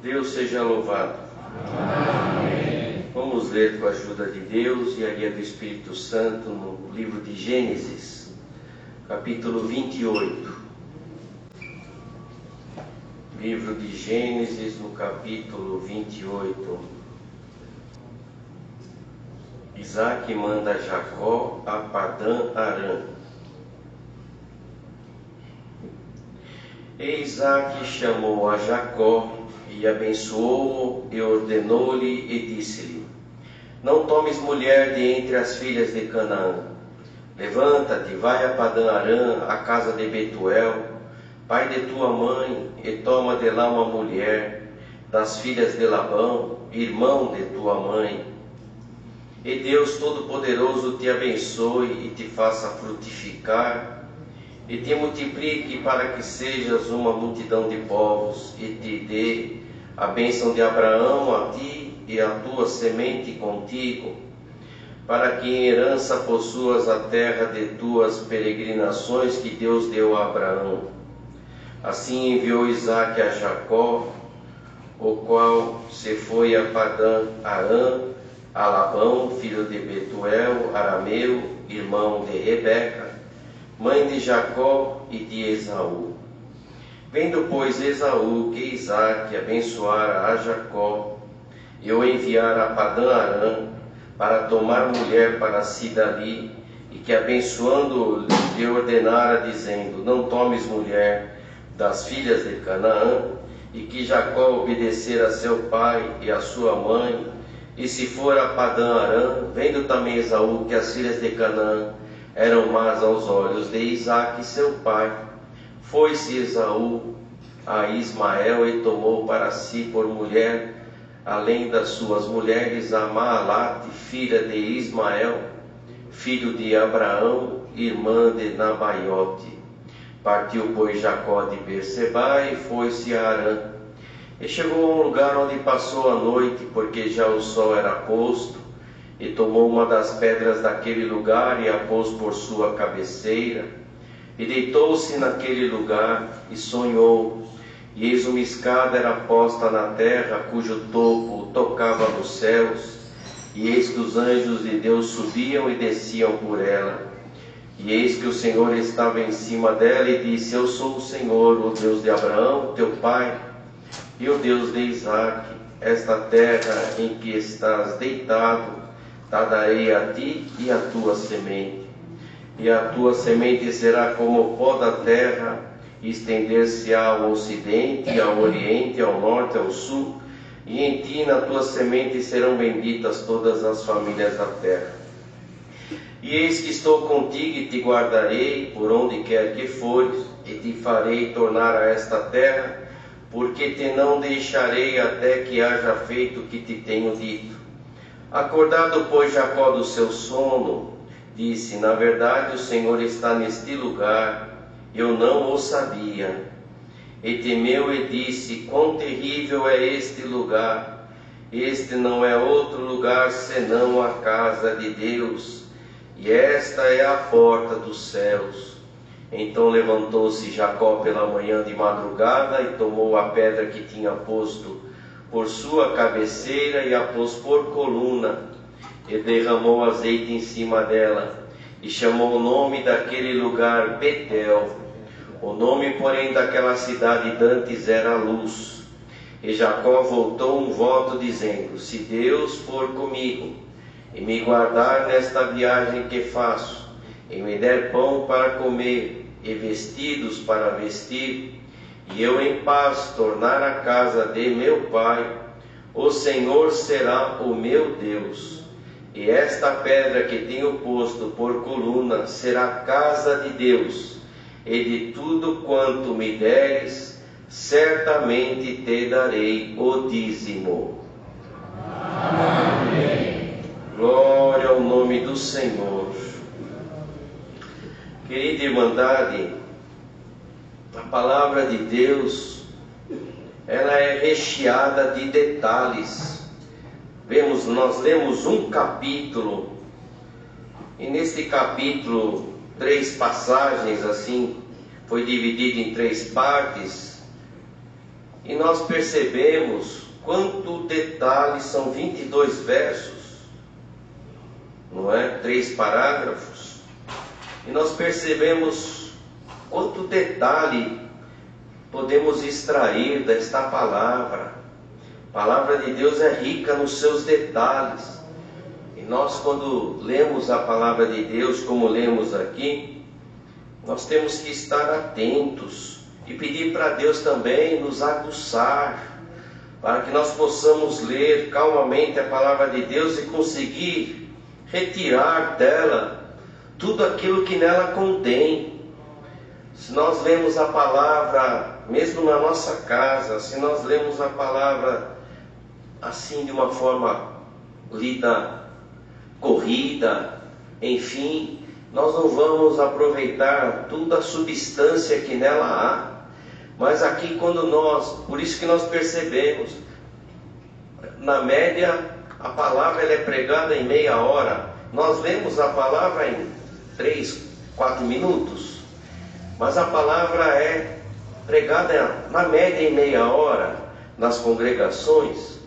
Deus seja louvado. Amém. Vamos ler com a ajuda de Deus e a guia do Espírito Santo no livro de Gênesis, capítulo 28. Livro de Gênesis, no capítulo 28. Isaac manda Jacó a Padã-Arã. E Isaac chamou a Jacó e abençoou-o e ordenou-lhe e disse-lhe: Não tomes mulher de entre as filhas de Canaã. Levanta-te, vai a Padã-Arã, a casa de Betuel, pai de tua mãe, e toma de lá uma mulher das filhas de Labão, irmão de tua mãe. E Deus Todo-Poderoso te abençoe e te faça frutificar, e te multiplique para que sejas uma multidão de povos, e te dê a bênção de Abraão a ti e a tua semente contigo, para que em herança possuas a terra de tuas peregrinações que Deus deu a Abraão. Assim enviou Isaque a Jacó, o qual se foi a Padã-Arã, a Labão, filho de Betuel, arameu, irmão de Rebeca, mãe de Jacó e de Esaú. Vendo, pois, Esaú que Isaque abençoara a Jacó, e o enviara a Padã-Arã para tomar mulher para si dali, e que abençoando lhe ordenara, dizendo: Não tomes mulher das filhas de Canaã, e que Jacó obedecer a seu pai e a sua mãe, e se for a Padã-Arã, vendo também Esaú que as filhas de Canaã eram más aos olhos de Isaque seu pai, foi-se Esaú a Ismael e tomou para si por mulher, além das suas mulheres, a Maalate, filha de Ismael, filho de Abraão, irmã de Nabaiote. Partiu, pois, Jacó de Berseba e foi-se a Harã. E chegou a um lugar onde passou a noite, porque já o sol era posto, e tomou uma das pedras daquele lugar e a pôs por sua cabeceira, e deitou-se naquele lugar e sonhou. E eis uma escada era posta na terra, cujo topo tocava nos céus, e eis que os anjos de Deus subiam e desciam por ela. E eis que o Senhor estava em cima dela e disse: Eu sou o Senhor, o Deus de Abraão, teu pai, e o Deus de Isaque. Esta terra em que estás deitado, a darei a ti e a tua semente. E a tua semente será como o pó da terra, e estender-se-á ao ocidente, ao oriente, ao norte, ao sul, e em ti e na tua semente serão benditas todas as famílias da terra. E eis que estou contigo e te guardarei por onde quer que fores, e te farei tornar a esta terra, porque te não deixarei até que haja feito o que te tenho dito. Acordado, pois, Jacó do seu sono, disse: Na verdade, o Senhor está neste lugar, eu não o sabia. E temeu e disse: Quão terrível é este lugar! Este não é outro lugar senão a casa de Deus, e esta é a porta dos céus. Então levantou-se Jacó pela manhã de madrugada e tomou a pedra que tinha posto por sua cabeceira e a pôs por coluna, e derramou azeite em cima dela, e chamou o nome daquele lugar Betel. O nome, porém, daquela cidade dantes era Luz. E Jacó voltou um voto, dizendo: Se Deus for comigo, e me guardar nesta viagem que faço, e me der pão para comer, e vestidos para vestir, e eu em paz tornar a casa de meu pai, o Senhor será o meu Deus. E esta pedra que tenho posto por coluna será a casa de Deus, e de tudo quanto me deres, certamente te darei o dízimo. Amém. Glória ao nome do Senhor. Querida Irmandade, a palavra de Deus, ela é recheada de detalhes. Nós lemos um capítulo, e neste capítulo, 3 passagens, assim, foi dividido em 3 partes. e nós percebemos quanto detalhe, são 22 versos, não é? 3 parágrafos, e nós percebemos quanto detalhe podemos extrair desta palavra. A palavra de Deus é rica nos seus detalhes, e nós, quando lemos a palavra de Deus, como lemos aqui, nós temos que estar atentos e pedir para Deus também nos aguçar, para que nós possamos ler calmamente a palavra de Deus e conseguir retirar dela tudo aquilo que nela contém. Se nós lemos a palavra, mesmo na nossa casa, se nós lemos a palavra assim, de uma forma lida, corrida, enfim, nós não vamos aproveitar toda a substância que nela há. Mas aqui, por isso que nós percebemos, na média, a palavra ela é pregada em meia hora. Nós lemos a palavra em 3, 4 minutos, mas a palavra é pregada na média em meia hora nas congregações,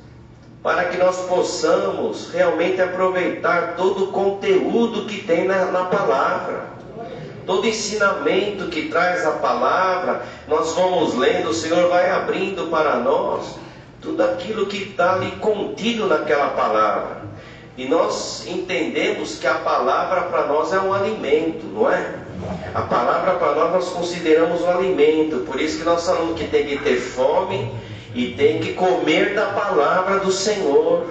para que nós possamos realmente aproveitar todo o conteúdo que tem na palavra. Todo ensinamento que traz a palavra, nós vamos lendo, o Senhor vai abrindo para nós tudo aquilo que está ali contido naquela palavra. E nós entendemos que a palavra para nós é um alimento, não é? A palavra para nós consideramos um alimento. Por isso que nós falamos que tem que ter fome e tem que comer da palavra do Senhor.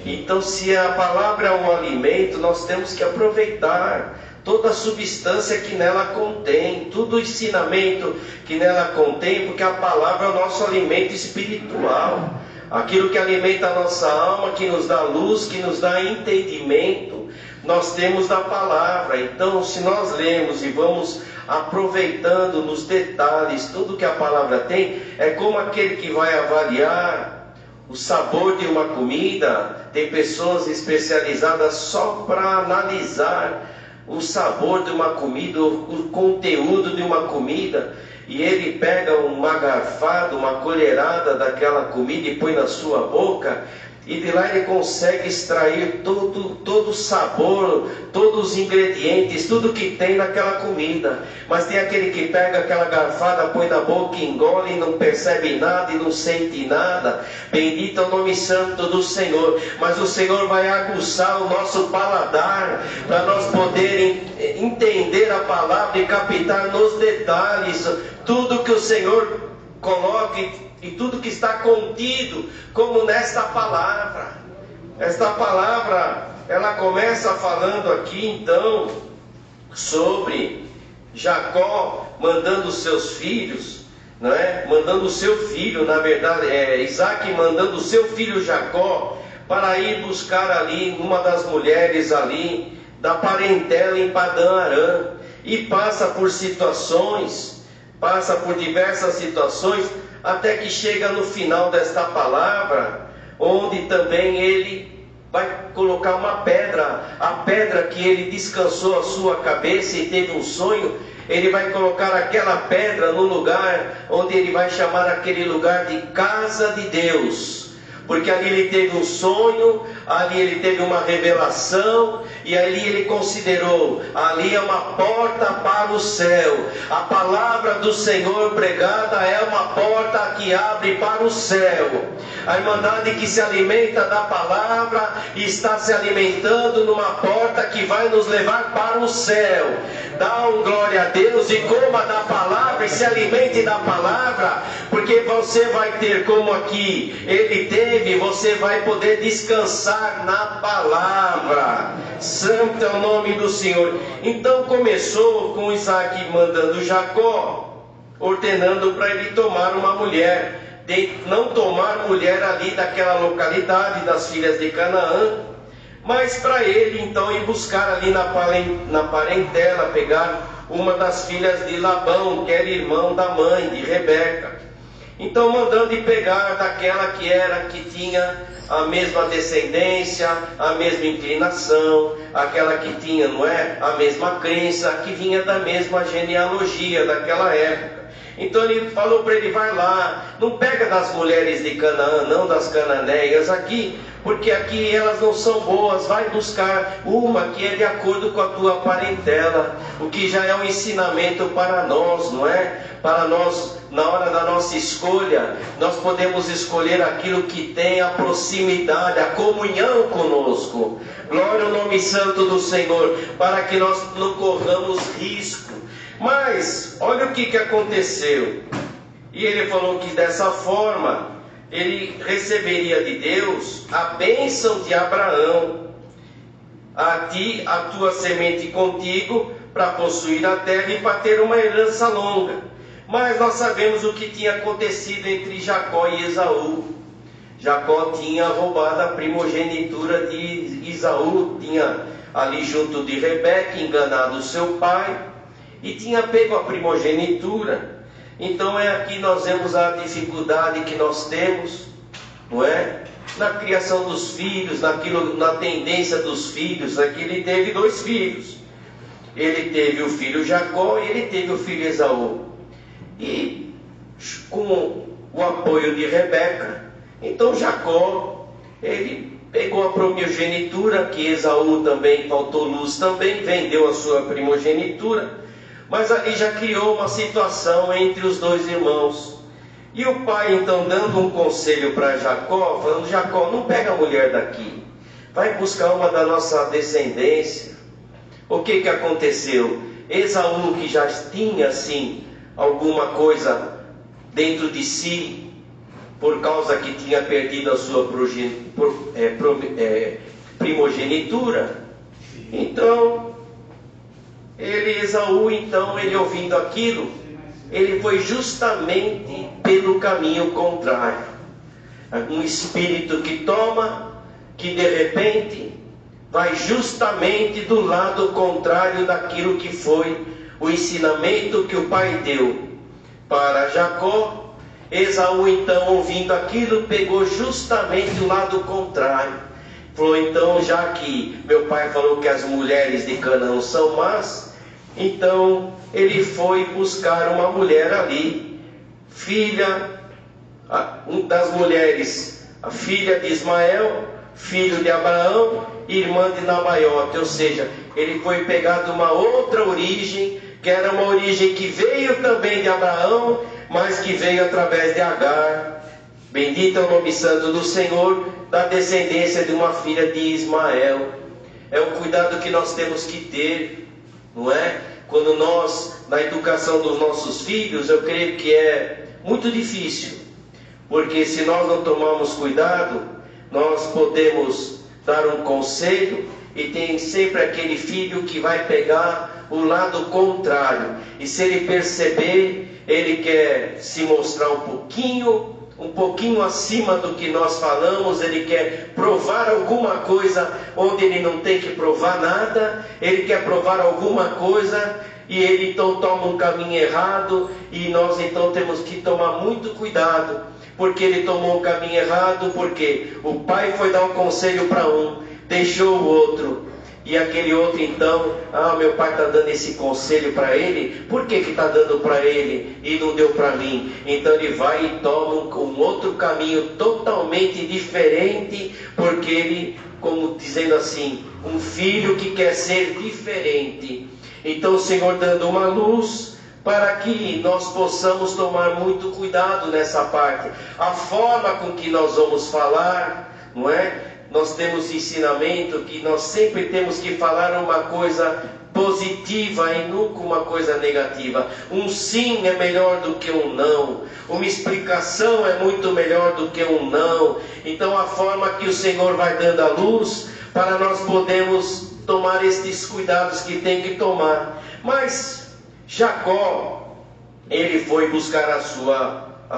Então, se a palavra é um alimento, nós temos que aproveitar toda a substância que nela contém, todo o ensinamento que nela contém, porque a palavra é o nosso alimento espiritual, aquilo que alimenta a nossa alma, que nos dá luz, que nos dá entendimento, nós temos da palavra. Então, se nós lemos e vamos aproveitando nos detalhes tudo que a palavra tem, é como aquele que vai avaliar o sabor de uma comida. Tem pessoas especializadas só para analisar o sabor de uma comida, o conteúdo de uma comida, e ele pega uma garfada, uma colherada daquela comida e põe na sua boca, e de lá ele consegue extrair todo o sabor, todos os ingredientes, tudo que tem naquela comida. Mas tem aquele que pega aquela garfada, põe na boca, engole e não percebe nada e não sente nada. Bendito é o nome santo do Senhor. Mas o Senhor vai aguçar o nosso paladar, para nós poderem entender a palavra e captar nos detalhes tudo que o Senhor coloque e tudo que está contido, como nesta palavra. Esta palavra, ela começa falando aqui então sobre Jacó mandando os seus filhos, não é? Mandando o seu filho, na verdade, Isaac mandando o seu filho Jacó para ir buscar ali uma das mulheres ali da parentela em Padã Arã, e passa por diversas situações, até que chega no final desta palavra, onde também ele vai colocar uma pedra, a pedra que ele descansou a sua cabeça e teve um sonho. Ele vai colocar aquela pedra no lugar onde ele vai chamar aquele lugar de casa de Deus, porque ali ele teve um sonho, ali ele teve uma revelação, e ali ele considerou, ali é uma porta para o céu. A palavra do Senhor pregada é uma porta que abre para o céu. A irmandade que se alimenta da palavra está se alimentando numa porta que vai nos levar para o céu. Dá um glória a Deus e coma da palavra e se alimente da palavra, porque você vai ter, como aqui ele teve, você vai poder descansar na palavra. Santo é o nome do Senhor. Então começou com Isaac mandando Jacó, ordenando para ele tomar uma mulher, não tomar mulher ali daquela localidade das filhas de Canaã, mas para ele então ir buscar ali na parentela, pegar uma das filhas de Labão, que era irmão da mãe de Rebeca. Então mandando ir pegar daquela que tinha a mesma descendência, a mesma inclinação, aquela que tinha, não é, a mesma crença, que vinha da mesma genealogia daquela época. Então ele falou para ele: vai lá, não pega das mulheres de Canaã, não das cananeias aqui, porque aqui elas não são boas. Vai buscar uma que é de acordo com a tua parentela. O que já é um ensinamento para nós, não é? Para nós, na hora da nossa escolha, nós podemos escolher aquilo que tem a proximidade, a comunhão conosco. Glória ao nome santo do Senhor, para que nós não corramos risco. Mas, olha o que aconteceu. E ele falou que dessa forma, ele receberia de Deus a bênção de Abraão. A ti, a tua semente contigo, para possuir a terra e para ter uma herança longa. Mas nós sabemos o que tinha acontecido entre Jacó e Esaú. Jacó tinha roubado a primogenitura de Esaú, tinha ali junto de Rebeca enganado seu pai e tinha pego a primogenitura. Então é aqui nós vemos a dificuldade que nós temos, não é? Na criação dos filhos, na tendência dos filhos. Aqui ele teve 2 filhos. Ele teve o filho Jacó e ele teve o filho Esaú. E com o apoio de Rebeca, então Jacó, ele pegou a primogenitura, que Esaú também faltou luz também, vendeu a sua primogenitura, mas ali já criou uma situação entre os 2 irmãos. E o pai então dando um conselho para Jacó, falando: Jacó, não pega a mulher daqui, vai buscar uma da nossa descendência. O que aconteceu? Esaú, que já tinha assim alguma coisa dentro de si, por causa que tinha perdido a sua primogenitura, então Esaú, então, ele ouvindo aquilo, ele foi justamente pelo caminho contrário. Um espírito que toma, que de repente vai justamente do lado contrário daquilo que foi o ensinamento que o pai deu para Jacó. Esaú, então, ouvindo aquilo, pegou justamente o lado contrário. Falou: então, já que meu pai falou que as mulheres de Canaã são más, então ele foi buscar uma mulher ali, filha, uma das mulheres, a filha de Ismael, filho de Abraão, irmã de Nabaiote. Ou seja, ele foi pegar de uma outra origem, que era uma origem que veio também de Abraão, mas que veio através de Agar. Bendito é o nome santo do Senhor, da descendência de uma filha de Ismael. É o cuidado que nós temos que ter, não é? Quando nós, na educação dos nossos filhos, eu creio que é muito difícil, porque se nós não tomarmos cuidado, nós podemos dar um conselho e tem sempre aquele filho que vai pegar o lado contrário, e se ele perceber, ele quer se mostrar um pouquinho acima do que nós falamos, ele quer provar alguma coisa onde ele não tem que provar nada, ele quer provar alguma coisa e ele então toma um caminho errado, e nós então temos que tomar muito cuidado, porque ele tomou um caminho errado, porque o pai foi dar um conselho para um, deixou o outro. E aquele outro então: meu pai está dando esse conselho para ele, por que está dando para ele e não deu para mim? Então ele vai e toma um outro caminho totalmente diferente, porque ele, como dizendo assim, um filho que quer ser diferente. Então o Senhor dando uma luz para que nós possamos tomar muito cuidado nessa parte. A forma com que nós vamos falar, não é? Nós temos ensinamento que nós sempre temos que falar uma coisa positiva e nunca uma coisa negativa. Um sim é melhor do que um não. Uma explicação é muito melhor do que um não. Então a forma que o Senhor vai dando a luz para nós podermos tomar estes cuidados que tem que tomar. Mas Jacó, ele foi buscar a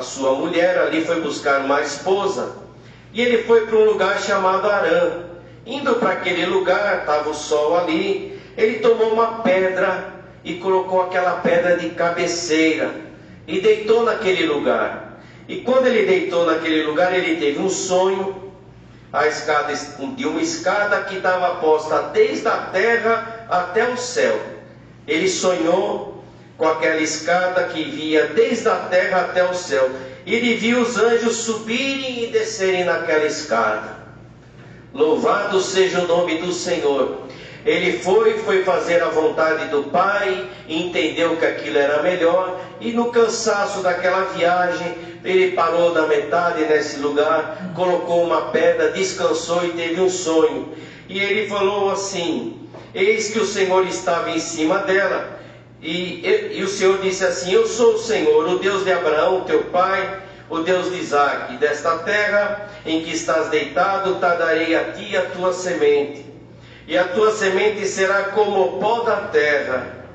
sua mulher, ali foi buscar uma esposa. E ele foi para um lugar chamado Harã. Indo para aquele lugar, estava o sol ali, ele tomou uma pedra e colocou aquela pedra de cabeceira e deitou naquele lugar. E quando ele deitou naquele lugar, ele teve um sonho, de uma escada que estava posta desde a terra até o céu. Ele sonhou com aquela escada que via desde a terra até o céu. Ele viu os anjos subirem e descerem naquela escada. Louvado seja o nome do Senhor. Ele foi fazer a vontade do Pai, entendeu que aquilo era melhor, e no cansaço daquela viagem, ele parou na metade nesse lugar, colocou uma pedra, descansou e teve um sonho. E ele falou assim: eis que o Senhor estava em cima dela, e o Senhor disse assim: eu sou o Senhor, o Deus de Abraão, teu pai, o Deus de Isaque. Desta terra em que estás deitado, darei a ti a tua semente, e a tua semente será como o pó da terra,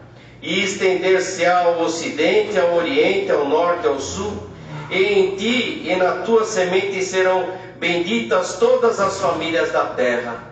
e estender-se-á ao ocidente, ao oriente, ao norte, ao sul, e em ti e na tua semente serão benditas todas as famílias da terra.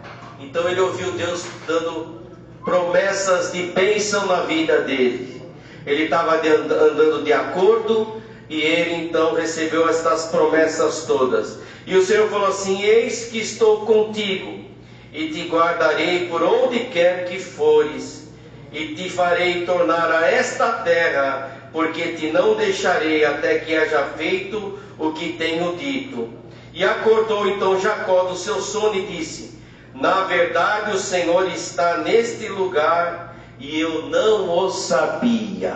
Então ele ouviu Deus dando promessas de bênção na vida dele. Ele estava andando de acordo, e ele então recebeu estas promessas todas. E o Senhor falou assim: eis que estou contigo, e te guardarei por onde quer que fores, e te farei tornar a esta terra, porque te não deixarei até que haja feito o que tenho dito. E acordou então Jacó do seu sono e disse: na verdade o Senhor está neste lugar, e eu não o sabia.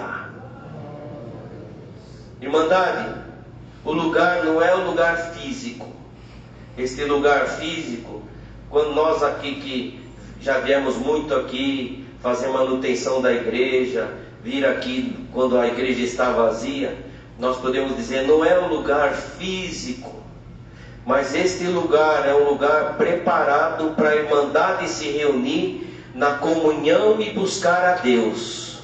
Irmandade, o lugar não é o lugar físico. Este lugar físico, quando nós aqui que já viemos muito aqui fazer manutenção da igreja, vir aqui quando a igreja está vazia, nós podemos dizer, não é um lugar físico, mas este lugar é um lugar preparado para a irmandade se reunir na comunhão e buscar a Deus.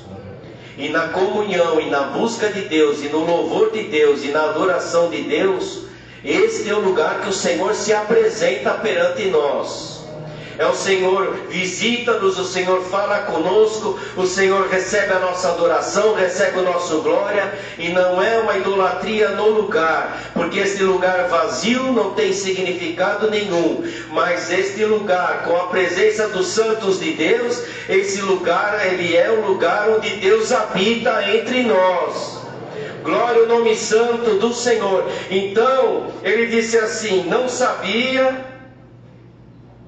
E na comunhão e na busca de Deus, e no louvor de Deus, e na adoração de Deus, este é o lugar que o Senhor se apresenta perante nós. É o Senhor visita-nos, o Senhor fala conosco, o Senhor recebe a nossa adoração, recebe o nosso glória, e não é uma idolatria no lugar, porque este lugar vazio não tem significado nenhum, mas este lugar, com a presença dos santos de Deus, esse lugar, ele é o lugar onde Deus habita entre nós. Glória ao nome santo do Senhor. Então, ele disse assim: não sabia.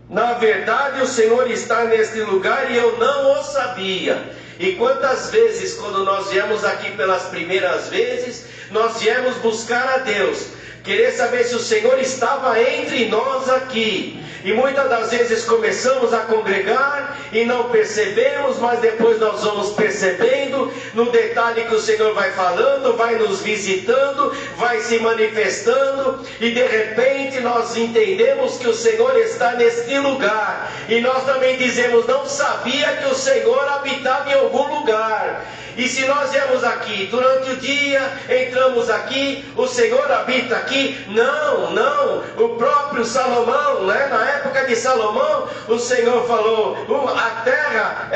Na verdade o Senhor está neste lugar e eu não o sabia. E quantas vezes, quando nós viemos aqui pelas primeiras vezes, nós viemos buscar a Deus, querer saber se o Senhor estava entre nós aqui. E muitas das vezes começamos a congregar e não percebemos, mas depois nós vamos percebendo, no detalhe que o Senhor vai falando, vai nos visitando, vai se manifestando, e de repente nós entendemos que o Senhor está neste lugar. E nós também dizemos: não sabia que o Senhor habitava em algum lugar. E se nós viemos aqui durante o dia, entramos aqui, o Senhor habita aqui? Não, não. O próprio Salomão, né? Na época de Salomão, o Senhor falou: a terra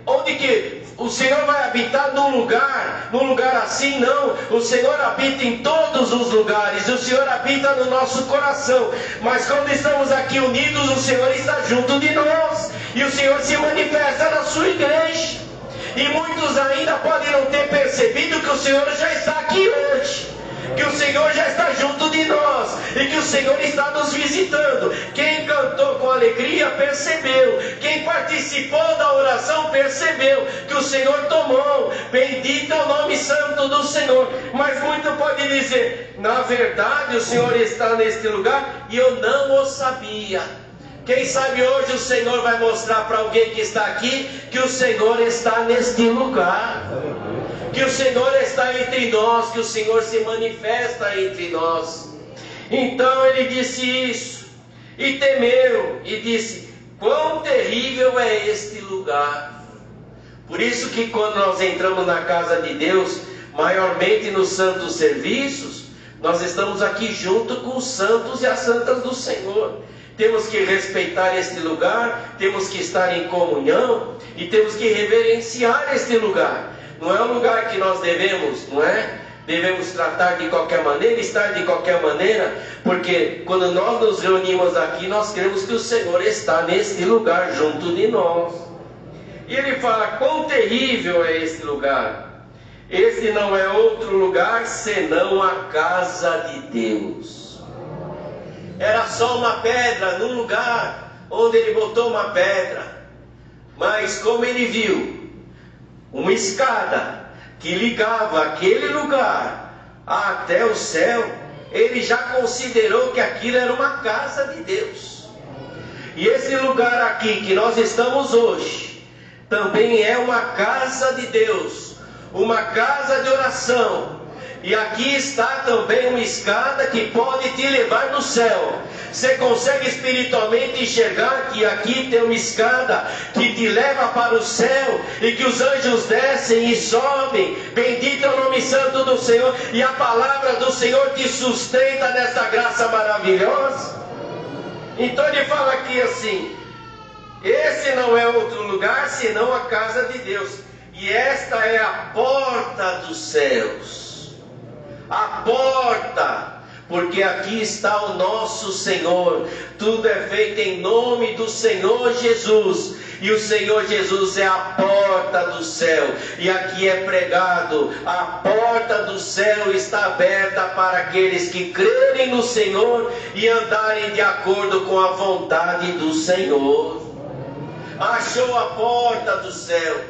onde que o Senhor vai habitar num lugar assim? Não, o Senhor habita em todos os lugares, o Senhor habita no nosso coração. Mas quando estamos aqui unidos, o Senhor está junto de nós, e o Senhor se manifesta na sua igreja. E muitos ainda podem não ter percebido que o Senhor já está aqui hoje, que o Senhor já está junto de nós, e que o Senhor está nos visitando. Quem cantou com alegria percebeu, quem participou da oração percebeu que o Senhor tomou. Bendito é o nome santo do Senhor. Mas muito pode dizer: na verdade o Senhor está neste lugar e eu não o sabia. Quem sabe hoje o Senhor vai mostrar para alguém que está aqui que o Senhor está neste lugar, que o Senhor está entre nós, que o Senhor se manifesta entre nós. Então ele disse isso, e temeu, e disse: quão terrível é este lugar. Por isso que quando nós entramos na casa de Deus, maiormente nos santos serviços, nós estamos aqui junto com os santos e as santas do Senhor. Temos que respeitar este lugar, temos que estar em comunhão, e temos que reverenciar este lugar. Não é um lugar que nós devemos tratar de qualquer maneira, estar de qualquer maneira, porque quando nós nos reunimos aqui, nós cremos que o Senhor está neste lugar junto de nós. E ele fala: quão terrível é este lugar. Este não é outro lugar senão a casa de Deus. Era só uma pedra num lugar onde ele botou uma pedra. Mas como ele viu uma escada que ligava aquele lugar até o céu, ele já considerou que aquilo era uma casa de Deus. E esse lugar aqui que nós estamos hoje também é uma casa de Deus, uma casa de oração. E aqui está também uma escada que pode te levar no céu. Você consegue espiritualmente enxergar que aqui tem uma escada que te leva para o céu, e que os anjos descem e sobem. Bendito é o nome santo do Senhor, e a palavra do Senhor te sustenta nessa graça maravilhosa. Então ele fala aqui assim: esse não é outro lugar senão a casa de Deus, e esta é a porta dos céus. A porta, porque aqui está o nosso Senhor. Tudo é feito em nome do Senhor Jesus, e o Senhor Jesus é a porta do céu. E aqui é pregado: a porta do céu está aberta para aqueles que crerem no Senhor e andarem de acordo com a vontade do Senhor. Achou a porta do céu.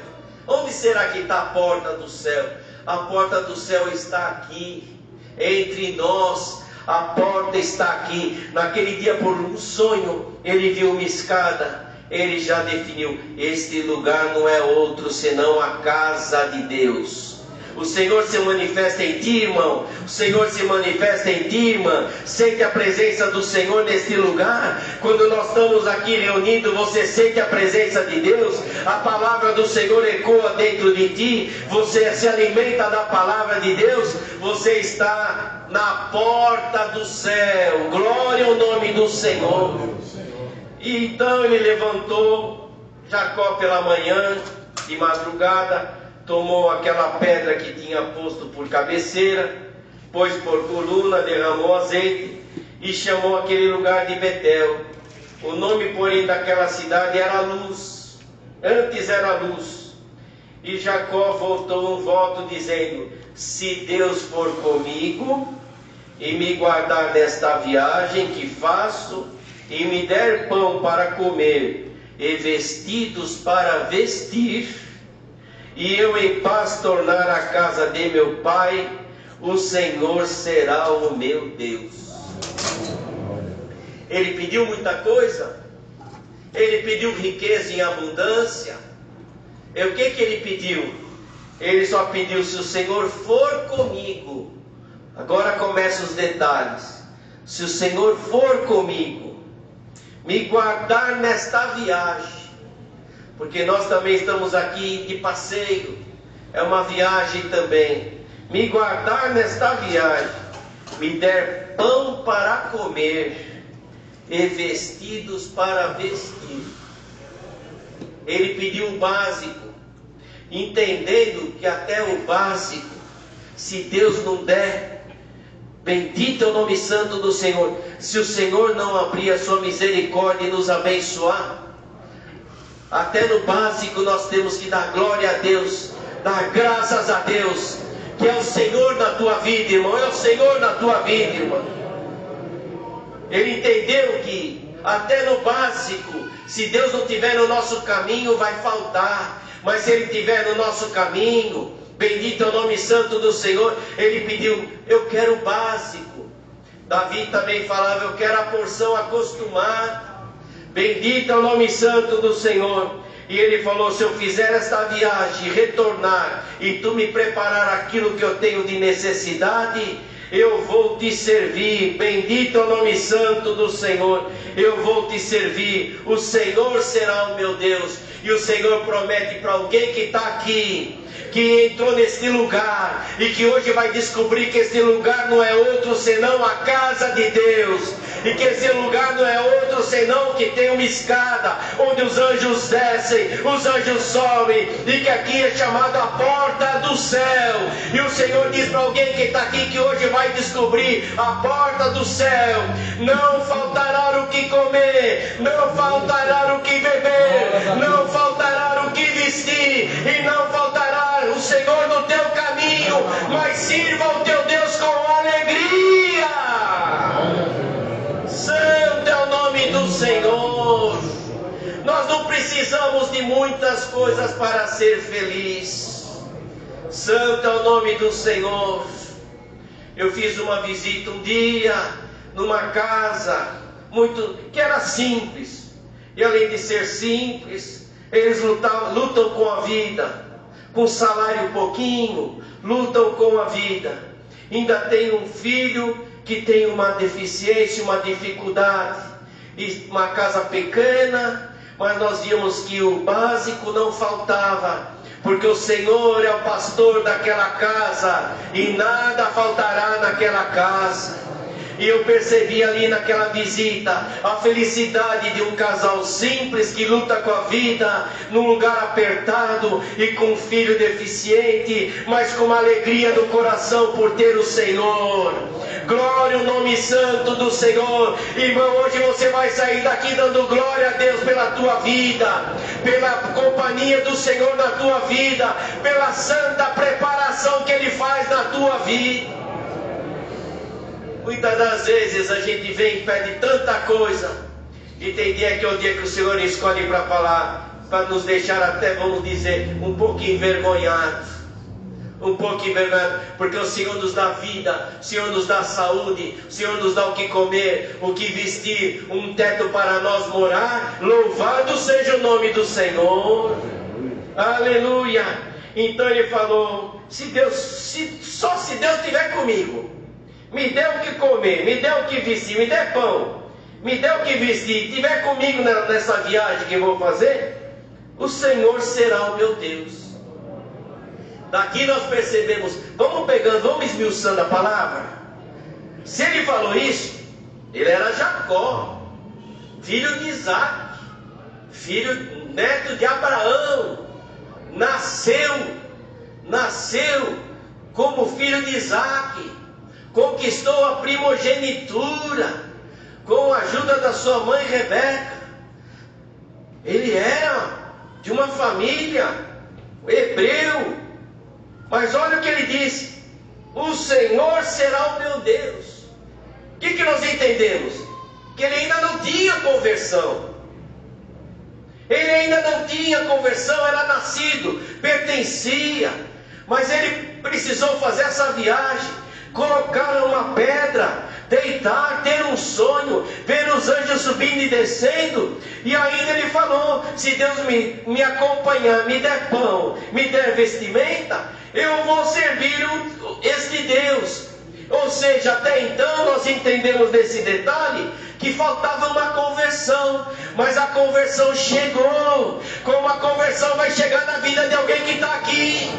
Onde será que está a porta do céu? A porta do céu está aqui, entre nós. A porta está aqui. Naquele dia, por um sonho, ele viu uma escada. Ele já definiu: este lugar não é outro senão a casa de Deus. O Senhor se manifesta em ti, irmão. O Senhor se manifesta em ti, irmã. Sente a presença do Senhor neste lugar. Quando nós estamos aqui reunidos, você sente a presença de Deus. A palavra do Senhor ecoa dentro de ti. Você se alimenta da palavra de Deus. Você está na porta do céu. Glória ao nome do Senhor. E então ele levantou Jacó pela manhã, de madrugada, tomou aquela pedra que tinha posto por cabeceira, pôs por coluna, derramou azeite e chamou aquele lugar de Betel. O nome, porém, daquela cidade era Luz. Antes era Luz. E Jacó voltou um voto dizendo: se Deus for comigo e me guardar nesta viagem que faço, e me der pão para comer e vestidos para vestir, e eu em paz tornar a casa de meu pai, o Senhor será o meu Deus. Ele pediu muita coisa. Ele pediu riqueza em abundância. E o que ele pediu? Ele só pediu: se o Senhor for comigo. Agora começam os detalhes. Se o Senhor for comigo, me guardar nesta viagem, porque nós também estamos aqui de passeio, é uma viagem também. Me guardar nesta viagem, me der pão para comer e vestidos para vestir. Ele pediu o básico, entendendo que até o básico, se Deus não der, bendito é o nome santo do Senhor. Se o Senhor não abrir a sua misericórdia e nos abençoar, até no básico nós temos que dar glória a Deus, dar graças a Deus, que é o Senhor na tua vida, irmão. É o Senhor na tua vida, irmão. Ele entendeu que até no básico, se Deus não tiver no nosso caminho, vai faltar. Mas se Ele tiver no nosso caminho, bendito é o nome santo do Senhor. Ele pediu: eu quero o básico. Davi também falava: eu quero a porção acostumada. Bendito é o nome santo do Senhor. E ele falou: se eu fizer esta viagem, retornar, e tu me preparar aquilo que eu tenho de necessidade, eu vou te servir. Bendito é o nome santo do Senhor. Eu vou te servir. O Senhor será o meu Deus. E o Senhor promete para alguém que está aqui, que entrou neste lugar e que hoje vai descobrir que esse lugar não é outro senão a casa de Deus, e que esse lugar não é outro senão que tem uma escada onde os anjos descem, os anjos sobem, e que aqui é chamado a porta do céu. E o Senhor diz para alguém que está aqui, que hoje vai descobrir a porta do céu: não faltará o que comer, não faltará o que beber, não faltará o que vestir, e não faltará o Senhor no teu caminho. Senhor. Nós não precisamos de muitas coisas para ser feliz. Santo é o nome do Senhor. Eu fiz uma visita um dia numa casa que era simples. E além de ser simples, eles lutam com a vida, com salário pouquinho, lutam com a vida. Ainda tem um filho que tem uma deficiência, uma dificuldade, e uma casa pequena, mas nós vimos que o básico não faltava, porque o Senhor é o pastor daquela casa, e nada faltará naquela casa. E eu percebi ali naquela visita a felicidade de um casal simples que luta com a vida num lugar apertado e com um filho deficiente, mas com uma alegria no coração por ter o Senhor. Glória ao nome santo do Senhor. Irmão, hoje você vai sair daqui dando glória a Deus pela tua vida, pela companhia do Senhor na tua vida, pela santa preparação que Ele faz na tua vida. Muitas das vezes a gente vem e pede tanta coisa, e tem dia que é o dia que o Senhor escolhe para falar, para nos deixar até, vamos dizer, um pouco envergonhados. Um pouco envergonhado, porque o Senhor nos dá vida, o Senhor nos dá saúde, o Senhor nos dá o que comer, o que vestir, um teto para nós morar. Louvado seja o nome do Senhor. Aleluia. Então ele falou: só se Deus estiver comigo, me dê o que comer, me dê o que vestir, me dê pão, me dê o que vestir, estiver comigo nessa viagem que eu vou fazer, o Senhor será o meu Deus. Daqui nós percebemos, vamos esmiuçando a palavra. Se ele falou isso, ele era Jacó, filho de Isaac, neto de Abraão, nasceu como filho de Isaac, conquistou a primogenitura com a ajuda da sua mãe Rebeca. Ele era de uma família hebreu, mas olha o que ele disse: o Senhor será o meu Deus. O que nós entendemos? Que ele ainda não tinha conversão. Ele ainda não tinha conversão, era nascido, pertencia, mas ele precisou fazer essa viagem, colocar uma pedra, deitar, ter um sonho, ver os anjos subindo e descendo. E ainda ele falou: se Deus me acompanhar, me der pão, me der vestimenta, eu vou servir este Deus. Ou seja, até então nós entendemos desse detalhe que faltava uma conversão, mas a conversão chegou. Como a conversão vai chegar na vida de alguém que está aqui?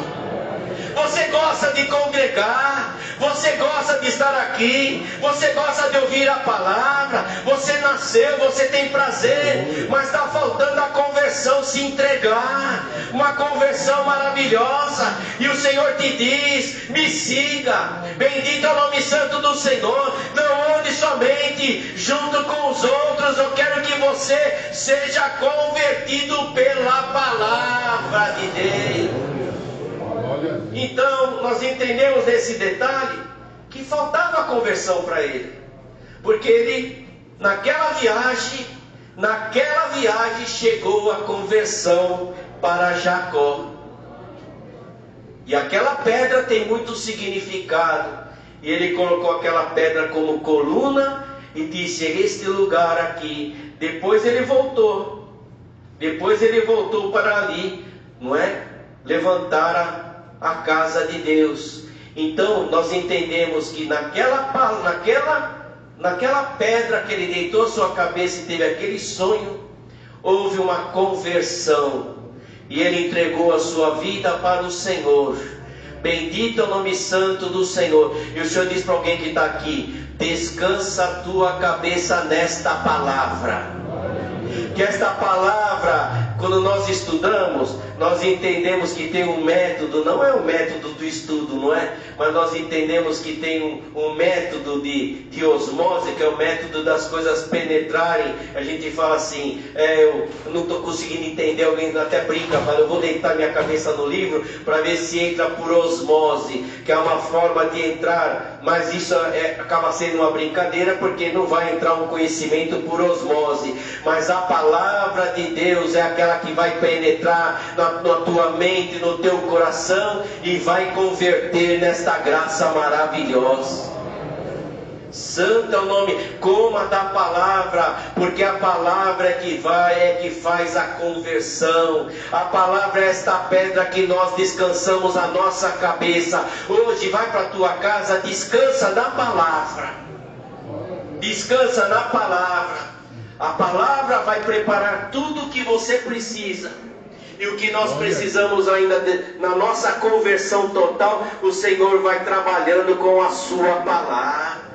Você gosta de congregar, você gosta de estar aqui, você gosta de ouvir a palavra, você nasceu, você tem prazer, mas está faltando a conversão se entregar, uma conversão maravilhosa. E o Senhor te diz: me siga, bendito é o nome santo do Senhor, não ande somente junto com os outros, eu quero que você seja convertido pela palavra de Deus. Então nós entendemos nesse detalhe que faltava a conversão para ele, porque ele naquela viagem chegou a conversão para Jacó. E aquela pedra tem muito significado, e ele colocou aquela pedra como coluna e disse: este lugar aqui. Depois ele voltou para ali, não é? Levantar a casa de Deus. Então nós entendemos que naquela pedra que ele deitou sua cabeça e teve aquele sonho, houve uma conversão, e ele entregou a sua vida para o Senhor. Bendito é o nome santo do Senhor. E o Senhor diz para alguém que está aqui: descansa a tua cabeça nesta palavra. Que esta palavra, quando nós estudamos, nós entendemos que tem um método, não é o método do estudo, não é? Mas nós entendemos que tem um método de osmose, que é o método das coisas penetrarem. A gente fala assim: eu não estou conseguindo entender, alguém até brinca, fala: eu vou deitar minha cabeça no livro para ver se entra por osmose, que é uma forma de entrar mas isso acaba sendo uma brincadeira, porque não vai entrar um conhecimento por osmose. Mas a palavra de Deus é aquela que vai penetrar na tua mente, no teu coração, e vai converter nesta graça maravilhosa. Santo é o nome. Coma da palavra, porque a palavra que faz a conversão. A palavra é esta pedra que nós descansamos a nossa cabeça. Hoje vai para a tua casa, descansa na palavra. Descansa na palavra. A palavra vai preparar tudo o que você precisa. E o que nós precisamos ainda na nossa conversão total, o Senhor vai trabalhando com a sua palavra.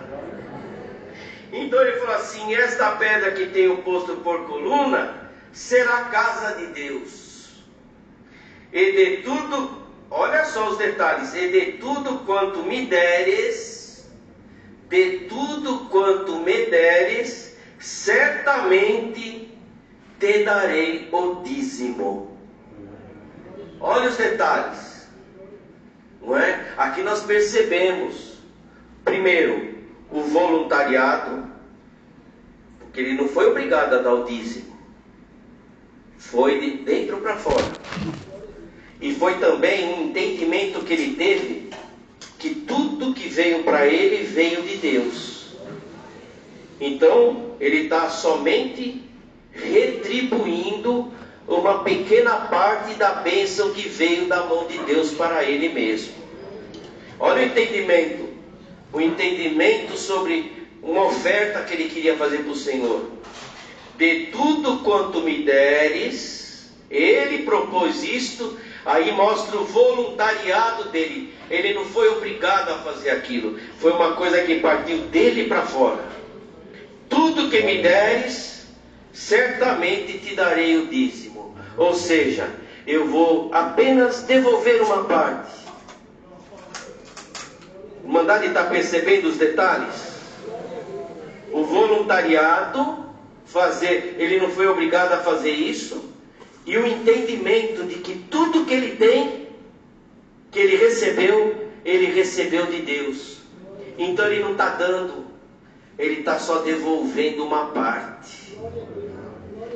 Então ele falou assim: esta pedra que tenho posto por coluna será a casa de Deus. E de tudo, olha só os detalhes, e de tudo quanto me deres, certamente te darei o dízimo. Olha os detalhes, não é? Aqui nós percebemos, primeiro, o voluntariado, porque ele não foi obrigado a dar o dízimo, foi de dentro para fora. E foi também um entendimento que ele teve, que tudo que veio para ele veio de Deus. Então ele está somente retribuindo uma pequena parte da bênção que veio da mão de Deus para ele mesmo. Olha o entendimento sobre uma oferta que ele queria fazer para o Senhor. De tudo quanto me deres, ele propôs isto, aí mostra o voluntariado dele. Ele não foi obrigado a fazer aquilo, foi uma coisa que partiu dele para fora. Tudo que me deres, certamente te darei o dízimo. Ou seja, eu vou apenas devolver uma parte. O mandado está percebendo os detalhes? O voluntariado, ele não foi obrigado a fazer isso. E o entendimento de que tudo que ele tem, que ele recebeu de Deus. Então ele não está dando, ele está só devolvendo uma parte.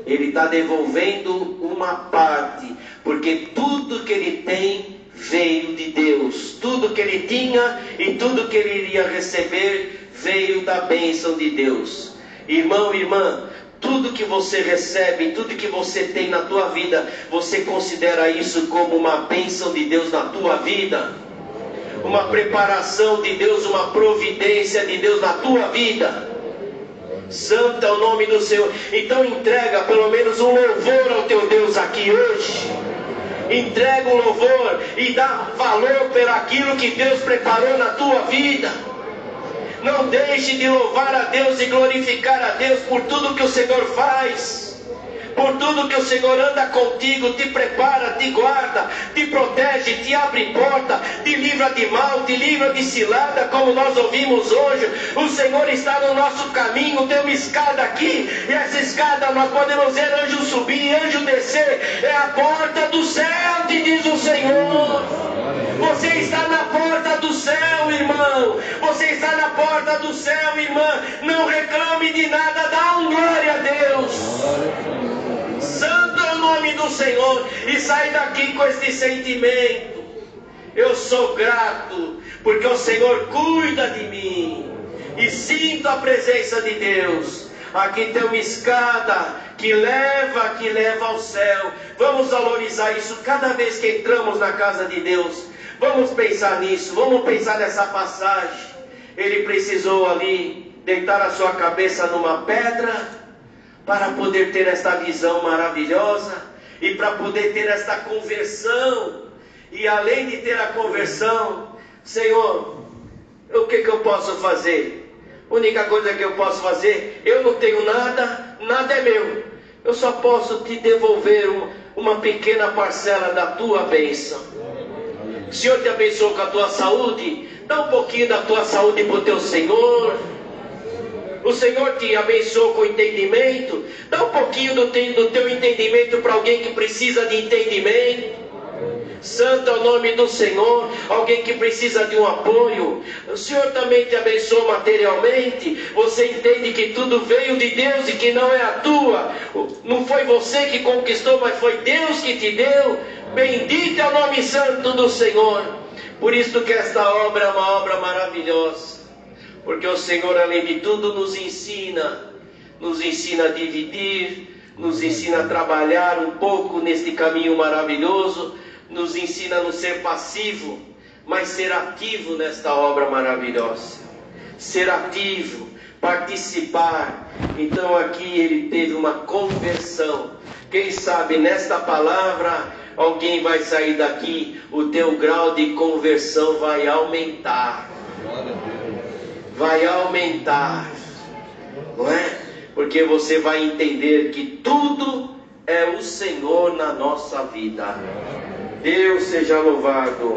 Ele está devolvendo uma parte, porque tudo que ele tem veio de Deus. Tudo que ele tinha e tudo que ele iria receber veio da bênção de Deus. Irmão, irmã, tudo que você recebe, tudo que você tem na tua vida, você considera isso como uma bênção de Deus na tua vida? Uma preparação de Deus, uma providência de Deus na tua vida? Santo é o nome do Senhor. Então entrega pelo menos um louvor ao teu Deus aqui hoje. Entrega um louvor e dá valor por aquilo que Deus preparou na tua vida. Não deixe de louvar a Deus e glorificar a Deus por tudo que o Senhor faz, por tudo que o Senhor anda contigo, te prepara, te guarda, te protege, te abre porta, te livra de mal, te livra de cilada, como nós ouvimos hoje. O Senhor está no nosso caminho, tem uma escada aqui, e essa escada nós podemos ver anjo subir, anjo descer, é a porta do céu, te diz o Senhor. Você está na porta do céu, irmão. Você está na porta do céu, irmã. Não reclame de nada, dá um glória a Deus. Santo é o nome do Senhor. E sai daqui com este sentimento: eu sou grato, porque o Senhor cuida de mim. E sinto a presença de Deus. Aqui tem uma escada que leva ao céu. Vamos valorizar isso cada vez que entramos na casa de Deus. Vamos pensar nisso, vamos pensar nessa passagem. Ele precisou ali deitar a sua cabeça numa pedra para poder ter esta visão maravilhosa e para poder ter esta conversão. E além de ter a conversão, Senhor, o que eu posso fazer? A única coisa que eu posso fazer, eu não tenho nada, nada é meu. Eu só posso te devolver uma pequena parcela da tua bênção. O Senhor te abençoou com a tua saúde, dá um pouquinho da tua saúde para o teu Senhor. O Senhor te abençoou com entendimento, dá um pouquinho do teu entendimento para alguém que precisa de entendimento. Santo é o nome do Senhor. Alguém que precisa de um apoio, o Senhor também te abençoou materialmente. Você entende que tudo veio de Deus e que não é a tua. Não foi você que conquistou, mas foi Deus que te deu. Bendito é o nome santo do Senhor. Por isso que esta obra é uma obra maravilhosa, porque o Senhor, além de tudo, nos ensina a dividir, nos ensina a trabalhar um pouco neste caminho maravilhoso, nos ensina a não ser passivo, mas ser ativo nesta obra maravilhosa. Ser ativo, participar. Então aqui ele teve uma conversão. Quem sabe nesta palavra alguém vai sair daqui, o teu grau de conversão vai aumentar. Vai aumentar, não é? Porque você vai entender que tudo é o Senhor na nossa vida. Deus seja louvado.